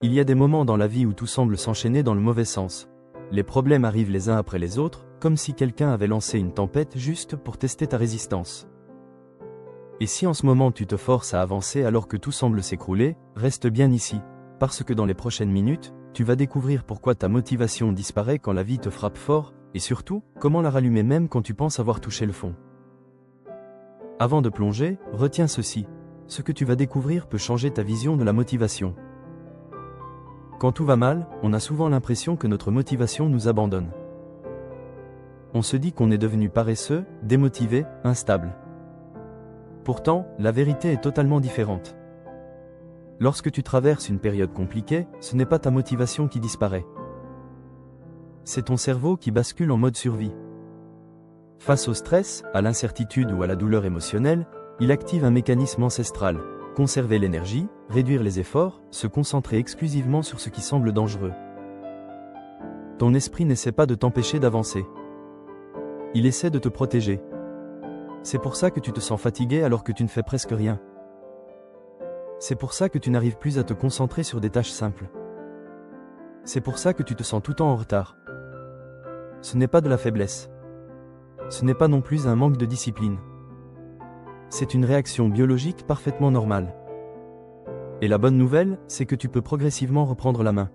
Il y a des moments dans la vie où tout semble s'enchaîner dans le mauvais sens. Les problèmes arrivent les uns après les autres, comme si quelqu'un avait lancé une tempête juste pour tester ta résistance. Et si en ce moment tu te forces à avancer alors que tout semble s'écrouler, reste bien ici, parce que dans les prochaines minutes, tu vas découvrir pourquoi ta motivation disparaît quand la vie te frappe fort, et surtout, comment la rallumer même quand tu penses avoir touché le fond. Avant de plonger, retiens ceci. Ce que tu vas découvrir peut changer ta vision de la motivation. Quand tout va mal, on a souvent l'impression que notre motivation nous abandonne. On se dit qu'on est devenu paresseux, démotivé, instable. Pourtant, la vérité est totalement différente. Lorsque tu traverses une période compliquée, ce n'est pas ta motivation qui disparaît. C'est ton cerveau qui bascule en mode survie. Face au stress, à l'incertitude ou à la douleur émotionnelle, il active un mécanisme ancestral. Conserver l'énergie, réduire les efforts, se concentrer exclusivement sur ce qui semble dangereux. Ton esprit n'essaie pas de t'empêcher d'avancer. Il essaie de te protéger. C'est pour ça que tu te sens fatigué alors que tu ne fais presque rien. C'est pour ça que tu n'arrives plus à te concentrer sur des tâches simples. C'est pour ça que tu te sens tout le temps en retard. Ce n'est pas de la faiblesse. Ce n'est pas non plus un manque de discipline. C'est une réaction biologique parfaitement normale. Et la bonne nouvelle, c'est que tu peux progressivement reprendre la main.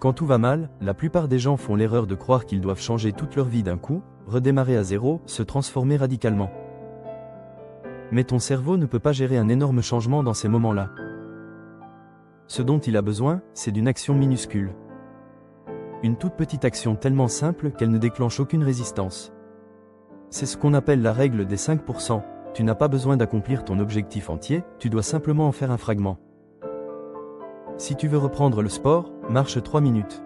Quand tout va mal, la plupart des gens font l'erreur de croire qu'ils doivent changer toute leur vie d'un coup, redémarrer à zéro, se transformer radicalement. Mais ton cerveau ne peut pas gérer un énorme changement dans ces moments-là. Ce dont il a besoin, c'est d'une action minuscule. Une toute petite action tellement simple qu'elle ne déclenche aucune résistance. C'est ce qu'on appelle la règle des 5%. Tu n'as pas besoin d'accomplir ton objectif entier, tu dois simplement en faire un fragment. Si tu veux reprendre le sport, marche 3 minutes.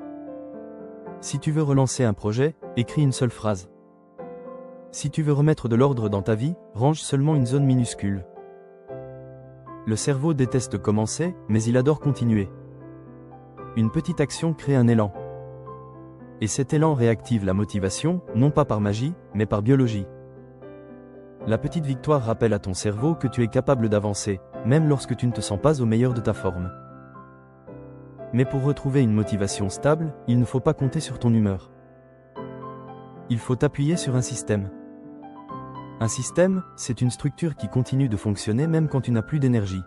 Si tu veux relancer un projet, écris une seule phrase. Si tu veux remettre de l'ordre dans ta vie, range seulement une zone minuscule. Le cerveau déteste commencer, mais il adore continuer. Une petite action crée un élan. Et cet élan réactive la motivation, non pas par magie, mais par biologie. La petite victoire rappelle à ton cerveau que tu es capable d'avancer, même lorsque tu ne te sens pas au meilleur de ta forme. Mais pour retrouver une motivation stable, il ne faut pas compter sur ton humeur. Il faut t'appuyer sur un système. Un système, c'est une structure qui continue de fonctionner même quand tu n'as plus d'énergie.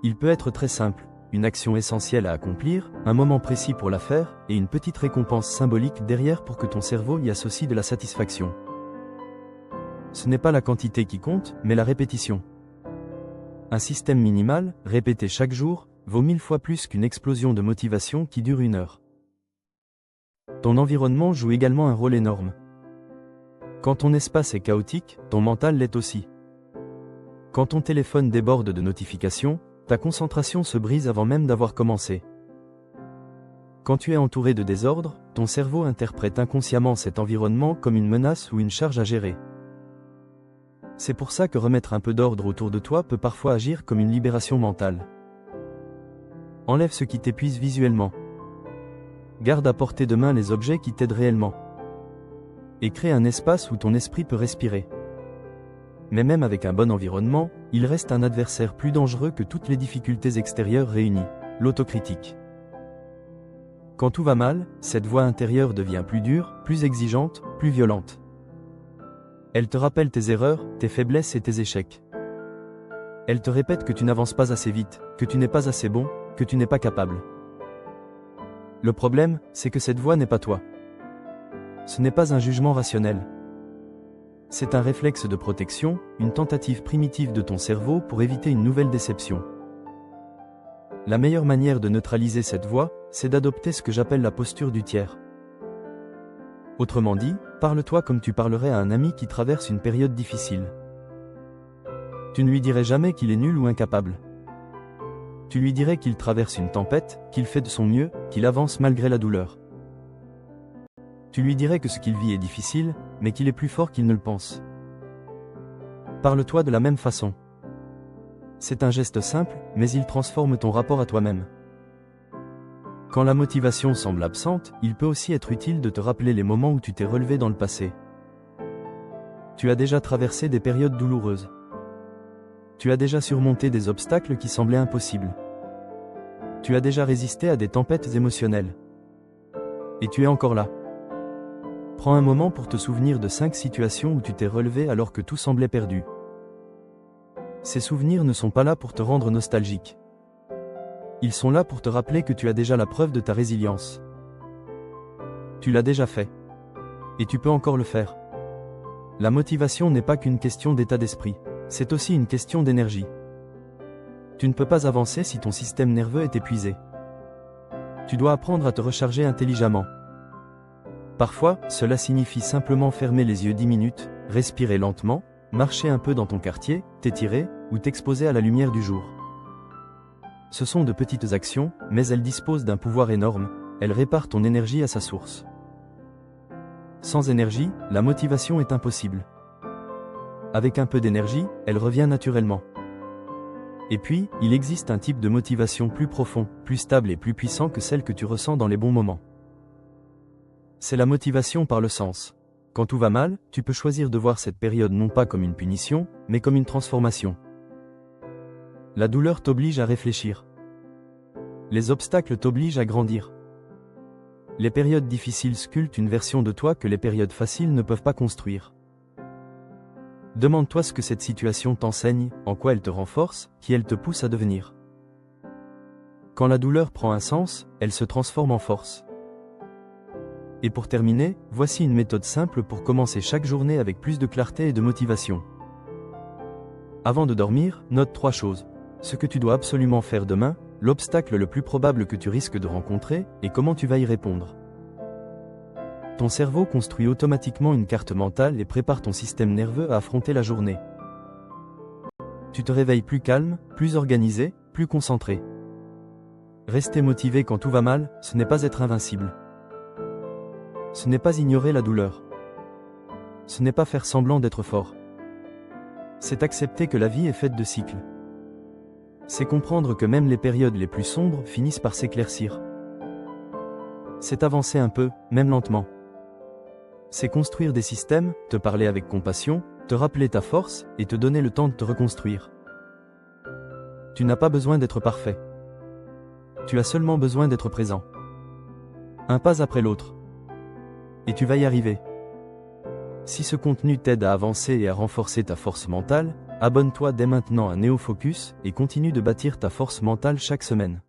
Il peut être très simple. Une action essentielle à accomplir, un moment précis pour la faire, et une petite récompense symbolique derrière pour que ton cerveau y associe de la satisfaction. Ce n'est pas la quantité qui compte, mais la répétition. Un système minimal, répété chaque jour, vaut 1000 fois plus qu'une explosion de motivation qui dure 1 heure. Ton environnement joue également un rôle énorme. Quand ton espace est chaotique, ton mental l'est aussi. Quand ton téléphone déborde de notifications, ta concentration se brise avant même d'avoir commencé. Quand tu es entouré de désordre, ton cerveau interprète inconsciemment cet environnement comme une menace ou une charge à gérer. C'est pour ça que remettre un peu d'ordre autour de toi peut parfois agir comme une libération mentale. Enlève ce qui t'épuise visuellement. Garde à portée de main les objets qui t'aident réellement. Et crée un espace où ton esprit peut respirer. Mais même avec un bon environnement, il reste un adversaire plus dangereux que toutes les difficultés extérieures réunies, l'autocritique. Quand tout va mal, cette voix intérieure devient plus dure, plus exigeante, plus violente. Elle te rappelle tes erreurs, tes faiblesses et tes échecs. Elle te répète que tu n'avances pas assez vite, que tu n'es pas assez bon, que tu n'es pas capable. Le problème, c'est que cette voix n'est pas toi. Ce n'est pas un jugement rationnel. C'est un réflexe de protection, une tentative primitive de ton cerveau pour éviter une nouvelle déception. La meilleure manière de neutraliser cette voix, c'est d'adopter ce que j'appelle la posture du tiers. Autrement dit, parle-toi comme tu parlerais à un ami qui traverse une période difficile. Tu ne lui dirais jamais qu'il est nul ou incapable. Tu lui dirais qu'il traverse une tempête, qu'il fait de son mieux, qu'il avance malgré la douleur. Tu lui dirais que ce qu'il vit est difficile, mais qu'il est plus fort qu'il ne le pense. Parle-toi de la même façon. C'est un geste simple, mais il transforme ton rapport à toi-même. Quand la motivation semble absente, il peut aussi être utile de te rappeler les moments où tu t'es relevé dans le passé. Tu as déjà traversé des périodes douloureuses. Tu as déjà surmonté des obstacles qui semblaient impossibles. Tu as déjà résisté à des tempêtes émotionnelles. Et tu es encore là. Prends un moment pour te souvenir de 5 situations où tu t'es relevé alors que tout semblait perdu. Ces souvenirs ne sont pas là pour te rendre nostalgique. Ils sont là pour te rappeler que tu as déjà la preuve de ta résilience. Tu l'as déjà fait. Et tu peux encore le faire. La motivation n'est pas qu'une question d'état d'esprit, c'est aussi une question d'énergie. Tu ne peux pas avancer si ton système nerveux est épuisé. Tu dois apprendre à te recharger intelligemment. Parfois, cela signifie simplement fermer les yeux 10 minutes, respirer lentement, marcher un peu dans ton quartier, t'étirer, ou t'exposer à la lumière du jour. Ce sont de petites actions, mais elles disposent d'un pouvoir énorme, elles réparent ton énergie à sa source. Sans énergie, la motivation est impossible. Avec un peu d'énergie, elle revient naturellement. Et puis, il existe un type de motivation plus profond, plus stable et plus puissant que celle que tu ressens dans les bons moments. C'est la motivation par le sens. Quand tout va mal, tu peux choisir de voir cette période non pas comme une punition, mais comme une transformation. La douleur t'oblige à réfléchir. Les obstacles t'obligent à grandir. Les périodes difficiles sculptent une version de toi que les périodes faciles ne peuvent pas construire. Demande-toi ce que cette situation t'enseigne, en quoi elle te renforce, qui elle te pousse à devenir. Quand la douleur prend un sens, elle se transforme en force. Et pour terminer, voici une méthode simple pour commencer chaque journée avec plus de clarté et de motivation. Avant de dormir, note 3 choses. Ce que tu dois absolument faire demain, l'obstacle le plus probable que tu risques de rencontrer, et comment tu vas y répondre. Ton cerveau construit automatiquement une carte mentale et prépare ton système nerveux à affronter la journée. Tu te réveilles plus calme, plus organisé, plus concentré. Rester motivé quand tout va mal, ce n'est pas être invincible. Ce n'est pas ignorer la douleur. Ce n'est pas faire semblant d'être fort. C'est accepter que la vie est faite de cycles. C'est comprendre que même les périodes les plus sombres finissent par s'éclaircir. C'est avancer un peu, même lentement. C'est construire des systèmes, te parler avec compassion, te rappeler ta force et te donner le temps de te reconstruire. Tu n'as pas besoin d'être parfait. Tu as seulement besoin d'être présent. Un pas après l'autre. Et tu vas y arriver. Si ce contenu t'aide à avancer et à renforcer ta force mentale, abonne-toi dès maintenant à NeoFocus et continue de bâtir ta force mentale chaque semaine.